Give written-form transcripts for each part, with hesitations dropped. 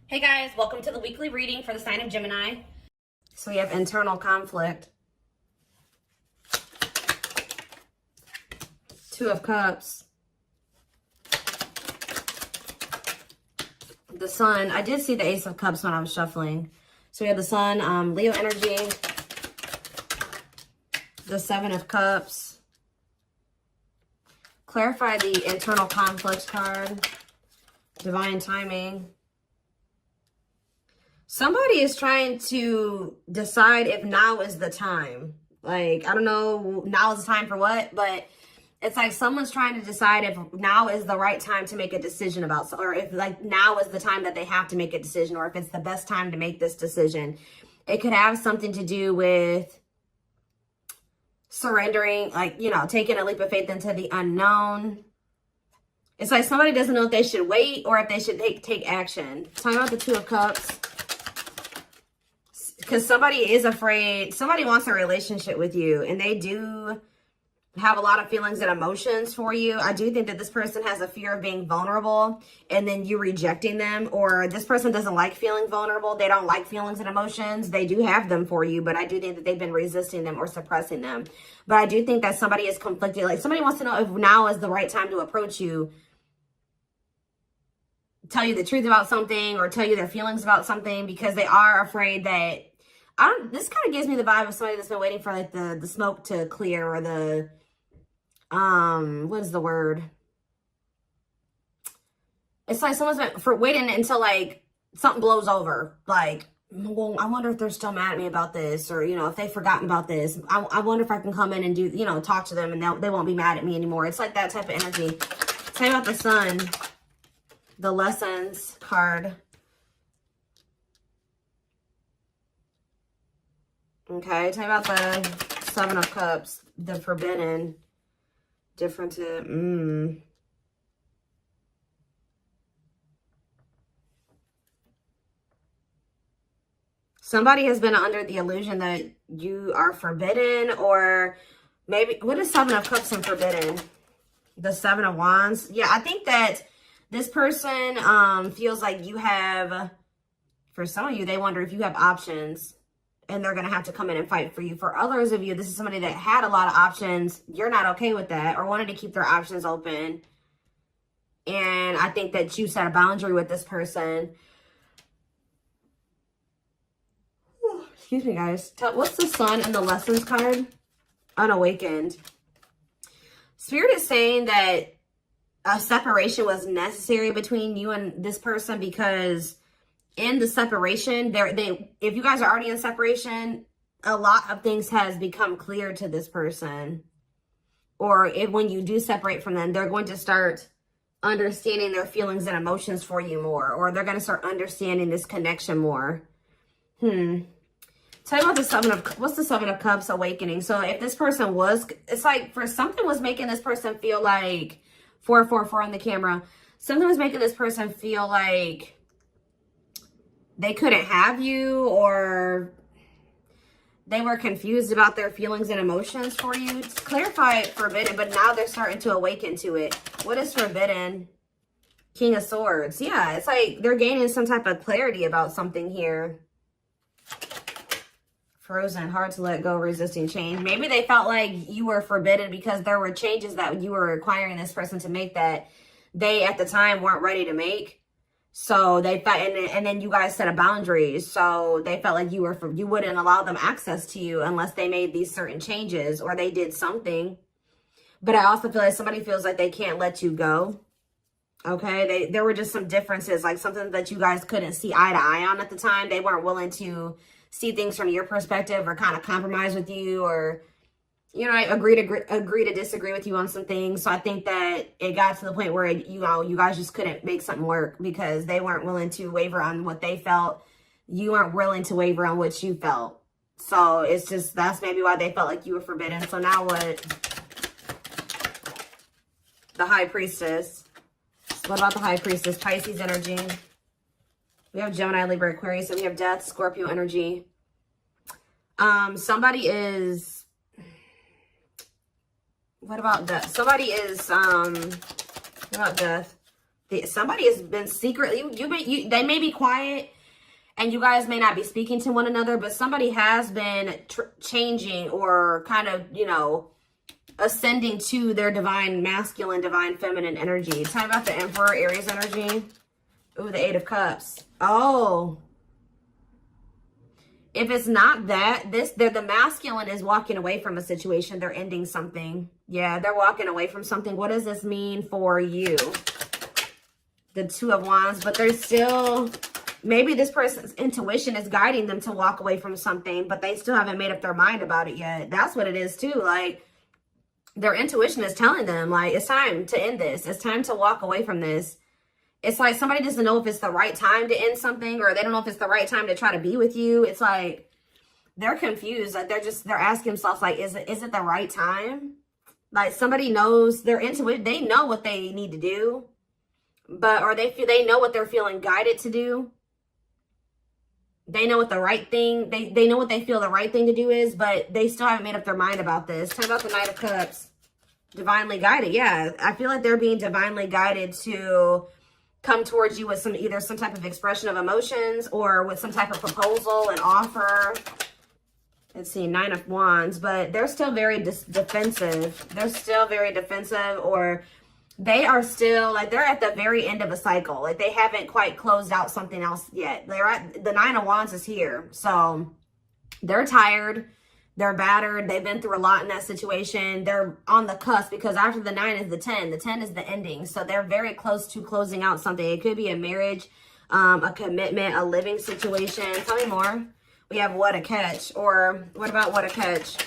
Hey guys, welcome to the weekly reading for the sign of Gemini. So we have internal conflict. Two of Cups. The Sun. I did see the Ace of Cups when I was shuffling. So we have the Sun, Leo energy. The Seven of Cups. Clarify the internal conflict card. Divine timing. Somebody is trying to decide if now is the time. Like, I don't know, now is the time for what, but it's like someone's trying to decide if now is the right time to make a decision about, or if like now is the time that they have to make a decision, or if it's the best time to make this decision. It could have something to do with surrendering, like, you know, taking a leap of faith into the unknown. It's like somebody doesn't know if they should wait or if they should take action. Talking about the Two of Cups. Because somebody is afraid, somebody wants a relationship with you, and they do have a lot of feelings and emotions for you. I do think that this person has a fear of being vulnerable and then you rejecting them, or this person doesn't like feeling vulnerable. They don't like feelings and emotions. They do have them for you, but I do think that they've been resisting them or suppressing them. But I do think that somebody is conflicted. Like somebody wants to know if now is the right time to approach you, tell you the truth about something, or tell you their feelings about something, because they are afraid that, this kind of gives me the vibe of somebody that's been waiting for like the smoke to clear, or the, what is the word? It's like someone's been waiting until like something blows over. Like, well, I wonder if they're still mad at me about this, or, you know, if they've forgotten about this. I wonder if I can come in and do, you know, talk to them and they won't be mad at me anymore. It's like that type of energy. Same about the Sun, the Lessons card. Okay, tell me about the Seven of Cups, the Forbidden, different to, Somebody has been under the illusion that you are forbidden, or maybe, what is Seven of Cups and Forbidden? The Seven of Wands. Yeah, I think that this person feels like you have, for some of you, they wonder if you have options. And they're going to have to come in and fight for you. For others of you, this is somebody that had a lot of options. You're not okay with that, or wanted to keep their options open. And I think that you set a boundary with this person. Excuse me, guys. What's the Sun and the Lessons card? Unawakened. Spirit is saying that a separation was necessary between you and this person, because in the separation, if you guys are already in separation, a lot of things has become clear to this person. Or when you do separate from them, they're going to start understanding their feelings and emotions for you more, or they're going to start understanding this connection more. Tell me about the Seven of, what's the Seven of Cups awakening? So if this person was, it's like for something was making this person feel like 444 on the camera. Something was making this person feel like they couldn't have you, or they were confused about their feelings and emotions for you. Just clarify forbidden, but now they're starting to awaken to it. What is forbidden? King of Swords. Yeah, it's like they're gaining some type of clarity about something here. Frozen, hard to let go, resisting change. Maybe they felt like you were forbidden because there were changes that you were requiring this person to make that they at the time weren't ready to make. So they felt, and then you guys set a boundary. So they felt like you wouldn't allow them access to you unless they made these certain changes or they did something. But I also feel like somebody feels like they can't let you go. Okay, there were just some differences, like something that you guys couldn't see eye to eye on at the time. They weren't willing to see things from your perspective, or kind of compromise with you, or, you know, agree to disagree with you on some things. So I think that it got to the point where, you know, you guys just couldn't make something work because they weren't willing to waver on what they felt. You weren't willing to waver on what you felt. So it's just, that's maybe why they felt like you were forbidden. So now what? The High Priestess. What about the High Priestess? Pisces energy. We have Gemini, Libra, Aquarius, and we have Death, Scorpio energy. Somebody is, what about Death? Somebody is, what about Death? Somebody has been secretly, they may be quiet and you guys may not be speaking to one another, but somebody has been changing or kind of, you know, ascending to their divine masculine, divine feminine energy. Talking about the Emperor, Aries energy. Ooh, the Eight of Cups. Oh. If it's not that, the masculine is walking away from a situation. They're ending something. Yeah, they're walking away from something. What does this mean for you? The Two of Wands, but they're still, maybe this person's intuition is guiding them to walk away from something, but they still haven't made up their mind about it yet. That's what it is too. Like, their intuition is telling them, like, it's time to end this. It's time to walk away from this. It's like somebody doesn't know if it's the right time to end something, or they don't know if it's the right time to try to be with you. It's like they're confused. Like they're asking themselves, like, is it the right time? Like somebody knows, their intuition, they know what they need to do, or they know what they're feeling guided to do. They know what the right thing, they know what they feel the right thing to do is, but they still haven't made up their mind about this. Talk about the Knight of Cups. Divinely guided. Yeah, I feel like they're being divinely guided to come towards you with either some type of expression of emotions or with some type of proposal and offer. Let's see, Nine of Wands, but they're still very defensive. They're still very defensive, or they are still, like, they're at the very end of a cycle. Like, they haven't quite closed out something else yet. They're at, the Nine of Wands is here. So they're tired. They're battered. They've been through a lot in that situation. They're on the cusp because after the 9 is the 10. The 10 is the ending. So they're very close to closing out something. It could be a marriage, a commitment, a living situation. Tell me more. We have What a Catch. Or what about What a Catch?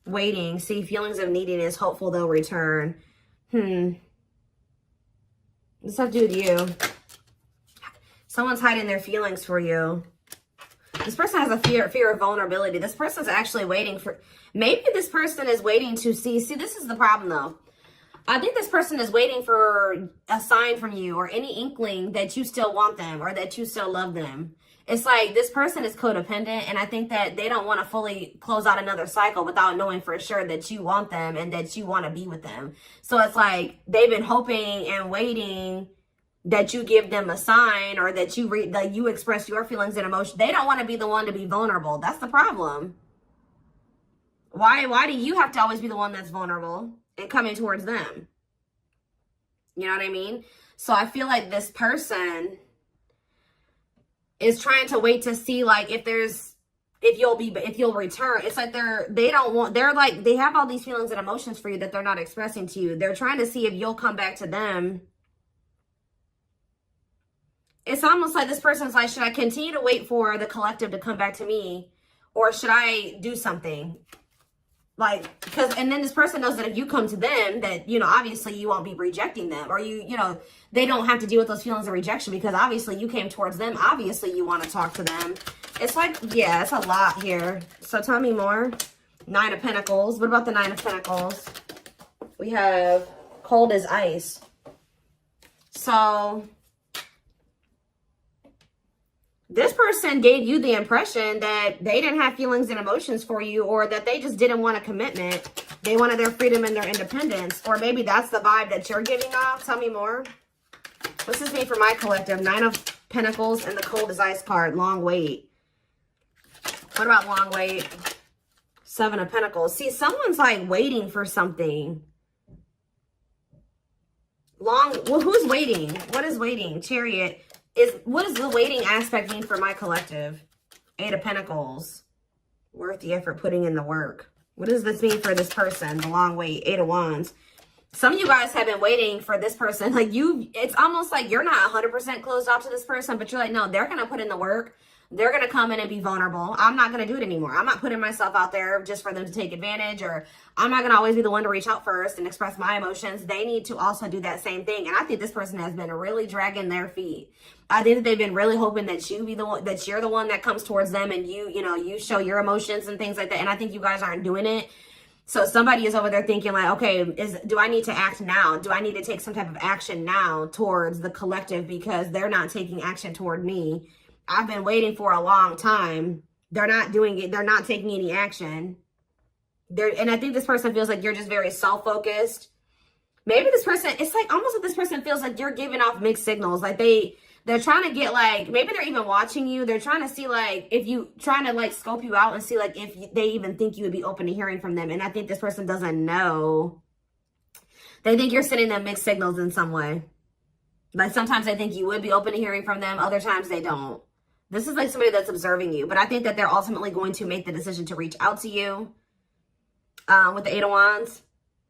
Waiting. See, feelings of neediness. Hopeful they'll return. This have to do with you. Someone's hiding their feelings for you. This person has a fear of vulnerability. This person's actually waiting for, maybe this person is waiting to see this is the problem though. I think this person is waiting for a sign from you or any inkling that you still want them or that you still love them. It's like this person is codependent, and I think that they don't want to fully close out another cycle without knowing for sure that you want them and that you want to be with them. So it's like they've been hoping and waiting that you give them a sign or that you express your feelings and emotions. They don't want to be the one to be vulnerable. That's the problem. Why do you have to always be the one that's vulnerable and coming towards them? You know what I mean? So I feel like this person is trying to wait to see, like, if you'll return. It's like they have all these feelings and emotions for you that they're not expressing to you. They're trying to see if you'll come back to them. It's almost like this person's like, should I continue to wait for the collective to come back to me, or should I do something? Like, and then this person knows that if you come to them, that, you know, obviously you won't be rejecting them, or you know, they don't have to deal with those feelings of rejection because obviously you came towards them. Obviously you want to talk to them. It's like, yeah, it's a lot here. So tell me more. Nine of Pentacles. What about the Nine of Pentacles? We have cold as ice. So this person gave you the impression that they didn't have feelings and emotions for you, or that they just didn't want a commitment. They wanted their freedom and their independence. Or maybe that's the vibe that you're giving off. Tell me more. What's this mean for my collective? Nine of Pentacles and the cold as ice card. Long wait. What about long wait? Seven of Pentacles. See, someone's like waiting for something. Well, who's waiting? What is waiting? Chariot. What does the waiting aspect mean for my collective? Eight of Pentacles. Worth the effort, putting in the work. What does this mean for this person? The long wait. Eight of Wands. Some of you guys have been waiting for this person. Like it's almost like you're not 100% closed off to this person, but you're like, no, they're going to put in the work. They're going to come in and be vulnerable. I'm not going to do it anymore. I'm not putting myself out there just for them to take advantage, or I'm not going to always be the one to reach out first and express my emotions. They need to also do that same thing. And I think this person has been really dragging their feet. I think that they've been really hoping that you're the one that comes towards them and you show your emotions and things like that. And I think you guys aren't doing it. So somebody is over there thinking like, okay, do I need to act now? Do I need to take some type of action now towards the collective because they're not taking action toward me? I've been waiting for a long time. They're not doing it. They're not taking any action. And I think this person feels like you're just very self-focused. Maybe this person, it's like almost like this person feels like you're giving off mixed signals. Like they're trying to get like, maybe they're even watching you. They're trying to see like, if you, trying to like scope you out and see like if they even think you would be open to hearing from them. And I think this person doesn't know. They think you're sending them mixed signals in some way. Like sometimes they think you would be open to hearing from them. Other times they don't. This is like somebody that's observing you. But I think that they're ultimately going to make the decision to reach out to you. With the Eight of Wands.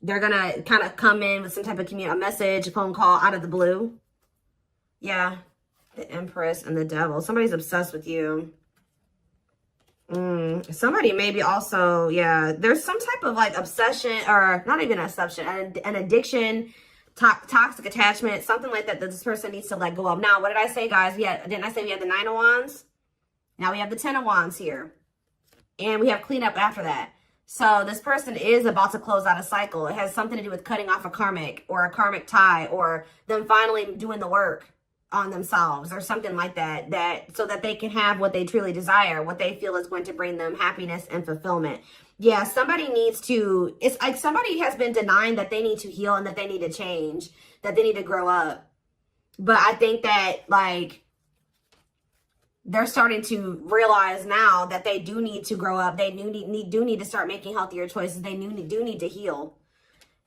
They're going to kind of come in with some type of a message, a phone call out of the blue. Yeah. The Empress and the Devil. Somebody's obsessed with you. Somebody maybe also, yeah. There's some type of like obsession, or not even an obsession, an addiction, toxic attachment, something like that this person needs to let go of. Now, what did I say, guys? Didn't I say we had the Nine of Wands? Now we have the Ten of Wands here. And we have cleanup after that. So this person is about to close out a cycle. It has something to do with cutting off a karmic or a karmic tie, or them finally doing the work on themselves or something like that, so that they can have what they truly desire, what they feel is going to bring them happiness and fulfillment. Yeah, somebody needs to, it's like somebody has been denying that they need to heal and that they need to change, that they need to grow up. But I think that like, they're starting to realize now that they do need to grow up. They do need to start making healthier choices. They do need to heal.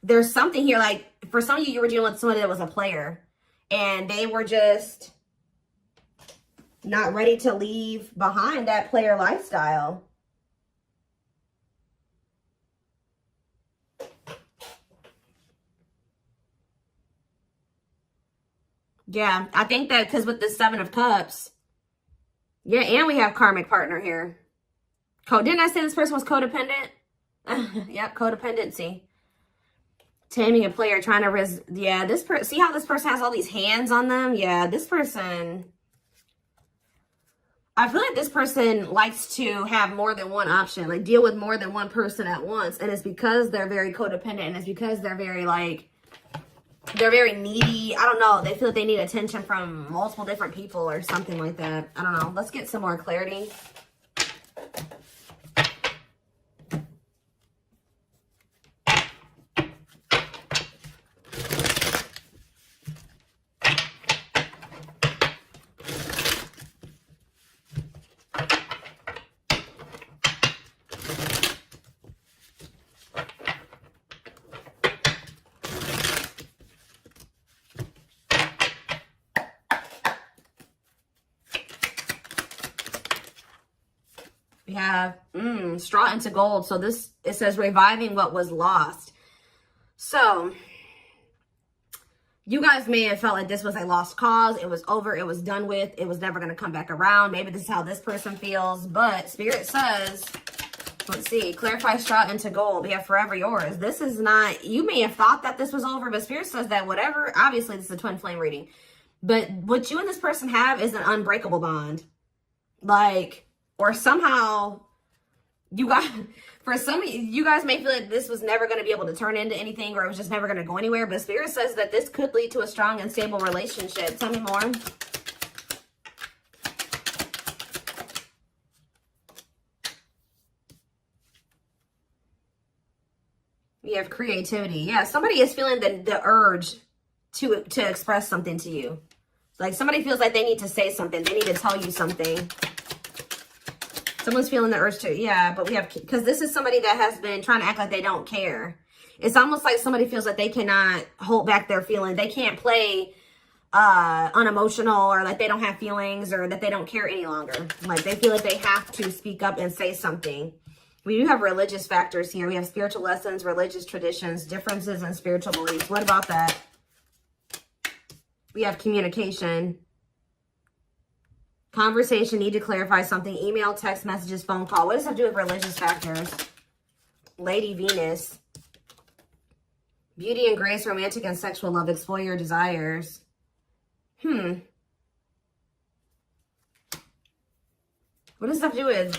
There's something here, like for some of you were dealing with somebody that was a player and they were just not ready to leave behind that player lifestyle. Yeah, I think that because with the Seven of Cups, yeah, and we have karmic partner here. Didn't I say this person was codependent? Yep, codependency. Taming a player, trying to yeah, this person, see how this person has all these hands on them? Yeah, this person, I feel like this person likes to have more than one option, like deal with more than one person at once. And it's because they're very codependent, and it's because they're very like, they're very needy. I don't know. They feel like they need attention from multiple different people or something like that. I don't know. Let's get some more clarity. We have straw into gold. So this, it says reviving what was lost. So you guys may have felt like this was a lost cause. It was over. It was done with. It was never going to come back around. Maybe this is how this person feels. But Spirit says, let's see, clarify straw into gold. We have forever yours. This is not, you may have thought that this was over, but Spirit says that whatever, obviously this is a twin flame reading. But what you and this person have is an unbreakable bond. Like, or somehow you guys, for some of you guys may feel like this was never going to be able to turn into anything, or it was just never going to go anywhere. But Spirit says that this could lead to a strong and stable relationship. Tell me more. We have creativity. Yeah, somebody is feeling the urge to express something to you. Like somebody feels like they need to say something. They need to tell you something. Someone's feeling the urge to, yeah, but we have, because this is somebody that has been trying to act like they don't care. It's almost like somebody feels like they cannot hold back their feelings. They can't play unemotional, or like they don't have feelings, or that they don't care any longer. Like they feel like they have to speak up and say something. We do have religious factors here. We have spiritual lessons, religious traditions, differences in spiritual beliefs. What about that? We have communication. Conversation, need to clarify something. Email, text messages, phone call. What does that do with religious factors? Lady Venus. Beauty and grace, romantic and sexual love. Explore your desires. What does that do with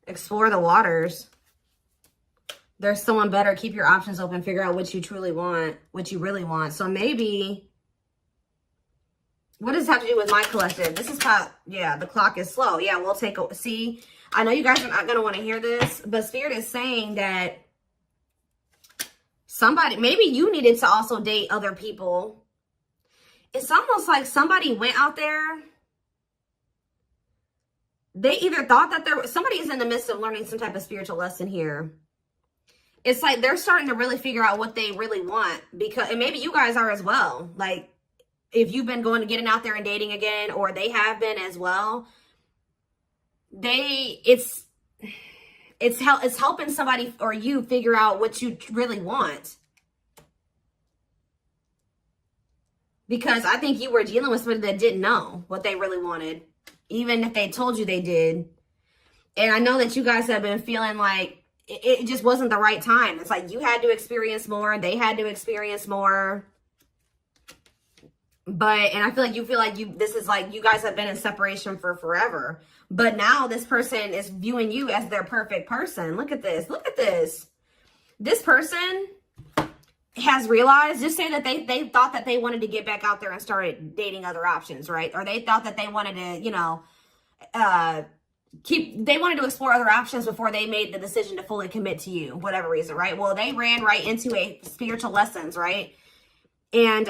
explore the waters? There's someone better. Keep your options open. Figure out what you truly want, what you really want. So maybe, what does this have to do with my collective? This is how, yeah, the clock is slow. Yeah, we'll take a, see, I know you guys are not going to want to hear this, but Spirit is saying that Somebody, maybe you needed to also date other people. It's almost like somebody went out there. They either thought that somebody is in the midst of learning some type of spiritual lesson here. It's like they're starting to really figure out what they really want, because, and maybe you guys are as well. Like, if you've been getting out there and dating again, or they have been as well, it's helping somebody or you figure out what you really want. Because I think you were dealing with somebody that didn't know what they really wanted, even if they told you they did. And I know that you guys have been feeling like it just wasn't the right time. It's like you had to experience more, they had to experience more. And I feel like this is like you guys have been in separation for forever. But now this person is viewing you as their perfect person. Look at this. Look at this. This person has realized, just say that they thought that they wanted to get back out there and started dating other options, right? Or they thought that they wanted to, you know, they wanted to explore other options before they made the decision to fully commit to you, whatever reason, right? Well, they ran right into a spiritual lessons, right? And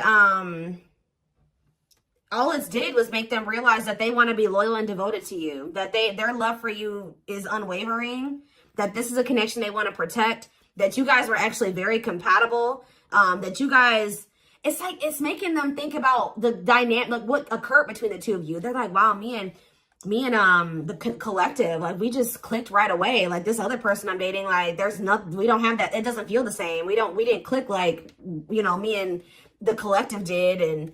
all it did was make them realize that they want to be loyal and devoted to you, that their love for you is unwavering, that this is a connection they want to protect, that you guys were actually very compatible, that you guys, it's like, it's making them think about the dynamic, like what occurred between the two of you. They're like, wow, me and the collective, like we just clicked right away. Like this other person I'm dating, like there's nothing, we don't have that. It doesn't feel the same. We didn't click like, you know, me and the collective did. And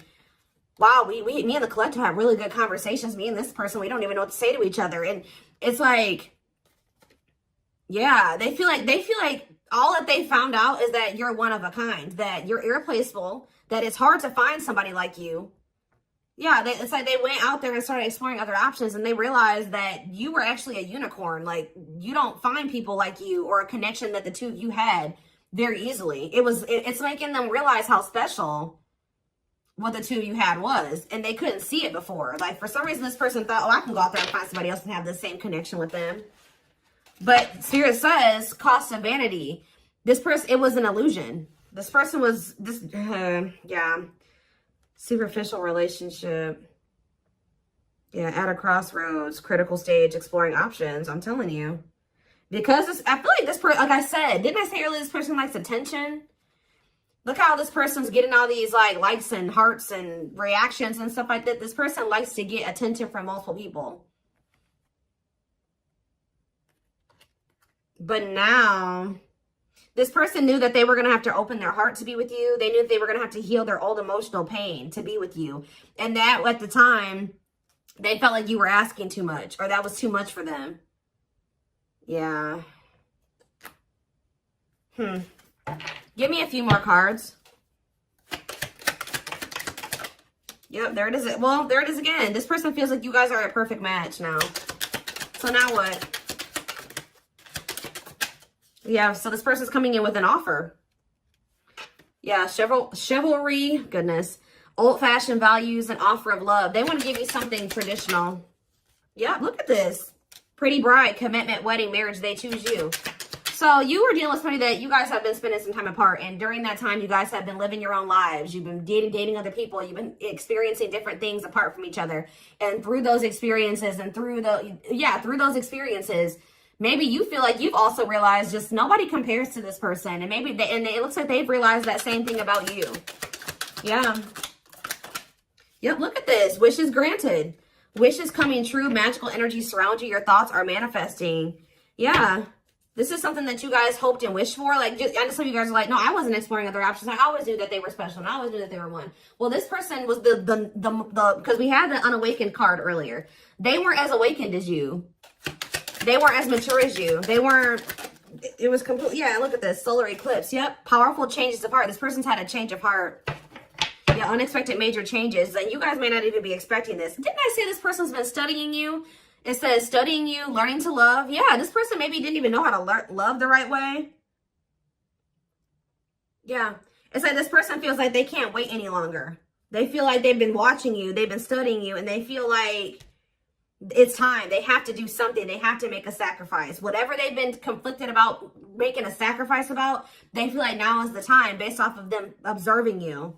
wow, me and the collective have really good conversations. Me and this person, we don't even know what to say to each other. And it's like, yeah, they feel like all that they found out is that you're one of a kind, that you're irreplaceable, that it's hard to find somebody like you. Yeah, it's like they went out there and started exploring other options, and they realized that you were actually a unicorn. Like, you don't find people like you or a connection that the two of you had very easily. It's making them realize how special what the two of you had was, and they couldn't see it before. Like, for some reason, this person thought, oh, I can go out there and find somebody else and have the same connection with them. But Spirit says, cost of vanity. This person, it was an illusion. This person was, yeah, superficial relationship. Yeah, at a crossroads, critical stage, exploring options. I'm telling you. Because I feel like this person, like I said, didn't I say earlier, this person likes attention? Look how this person's getting all these like likes and hearts and reactions and stuff like that. This person likes to get attention from multiple people. But now, this person knew that they were going to have to open their heart to be with you. They knew that they were going to have to heal their old emotional pain to be with you. And that, at the time, they felt like you were asking too much, or that was too much for them. Yeah. Give me a few more cards. Yep, there it is. Well, there it is again. This person feels like you guys are a perfect match now. So now what? Yeah, so this person's coming in with an offer. Yeah, chivalry, goodness. Old-fashioned values and offer of love. They want to give you something traditional. Yeah, look at this. Pretty bride, commitment, wedding, marriage, they choose you. So you were dealing with somebody that you guys have been spending some time apart. And during that time, you guys have been living your own lives. You've been dating other people. You've been experiencing different things apart from each other. And through those experiences through those experiences, maybe you feel like you've also realized just nobody compares to this person. And maybe it looks like they've realized that same thing about you. Yeah. Yep, look at this. Wishes granted. Wishes coming true. Magical energy surround you. Your thoughts are manifesting. Yeah. This is something that you guys hoped and wished for. Like, I know some of you guys are like, no, I wasn't exploring other options. I always knew that they were special, and I always knew that they were one. Well, this person was because we had the unawakened card earlier. They weren't as awakened as you. They weren't as mature as you. They weren't, it was complete. Yeah, look at this. Solar eclipse. Yep. Powerful changes of heart. This person's had a change of heart. Yeah, unexpected major changes. And you guys may not even be expecting this. Didn't I say this person's been studying you? It says studying you, learning to love. Yeah, this person maybe didn't even know how to love the right way. Yeah. It's like this person feels like they can't wait any longer. They feel like they've been watching you. They've been studying you. And they feel like It's time. They have to do something. They have to make a sacrifice. Whatever they've been conflicted about making a sacrifice about, they feel like now is the time based off of them observing you.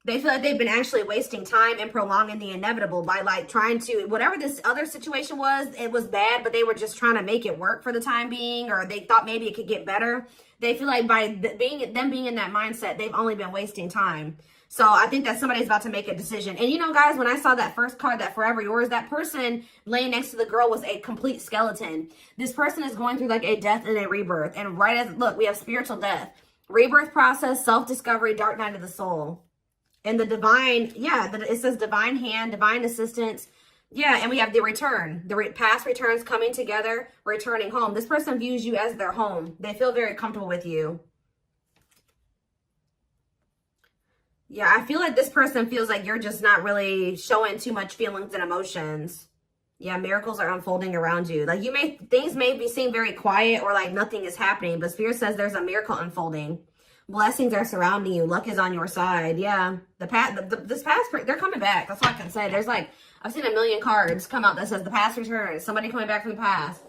They feel like they've been actually wasting time and prolonging the inevitable by like trying to, whatever this other situation was, it was bad, but they were just trying to make it work for the time being, or they thought maybe it could get better. They feel like by being in that mindset, they've only been wasting time. So I think that somebody's about to make a decision. And you know, guys, when I saw that first card, that Forever Yours, that person laying next to the girl was a complete skeleton. This person is going through like a death and a rebirth. And right as, look, we have spiritual death, rebirth process, self-discovery, dark night of the soul. And the divine, yeah, it says divine hand, divine assistance. Yeah, and we have the return. The past returns coming together, returning home. This person views you as their home. They feel very comfortable with you. Yeah, I feel like this person feels like you're just not really showing too much feelings and emotions. Yeah, miracles are unfolding around you. Like things may seem very quiet or like nothing is happening, but Spirit says there's a miracle unfolding. Blessings are surrounding you. Luck is on your side. Yeah, this past, they're coming back. That's all I can say. There's like, I've seen a million cards come out that says the past returns. Somebody coming back from the past.